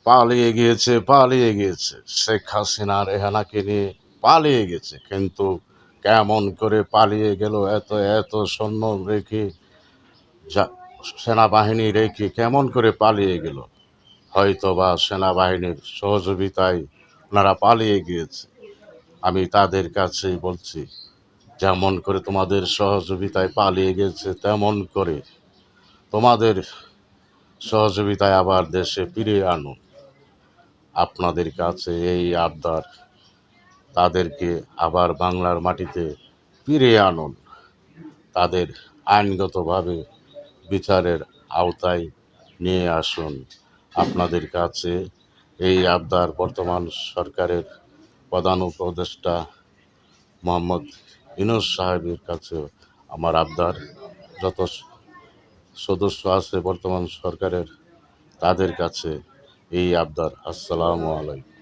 পালিয়ে গিয়েছে শেখ হাসিনা রেহানাকে নিয়ে পালিয়ে গেছে, কিন্তু কেমন করে পালিয়ে গেল? এত এত সৈন্য রেখে, সেনাবাহিনী রেখে কেমন করে পালিয়ে গেল? হয়তো বা সেনাবাহিনীর সহযোগিতায় ওনারা পালিয়ে গিয়েছে। আমি তাদের কাছেই বলছি, যেমন করে তোমাদের সহযোগিতায় পালিয়ে গেছে, তেমন করে তোমাদের সহযোগিতায় আবার দেশে ফিরিয়ে আনুন। আপনাদের কাছে এই আবদার, তাদেরকে আবার বাংলার মাটিতে ফিরিয়ে আনুন। তাদের আইনগতভাবে বিচারের আওতায় নিয়ে আসুন। আপনাদের কাছে এই আবদার, বর্তমান সরকারের প্রধান উপদেষ্টা মোহাম্মদ ইউনূস সাহেবের কাছে আমার আবদার। যত সদস্য আছে বর্তমান সরকারের, তাদের কাছে এই আবদার। আসসালামু আলাইকুম।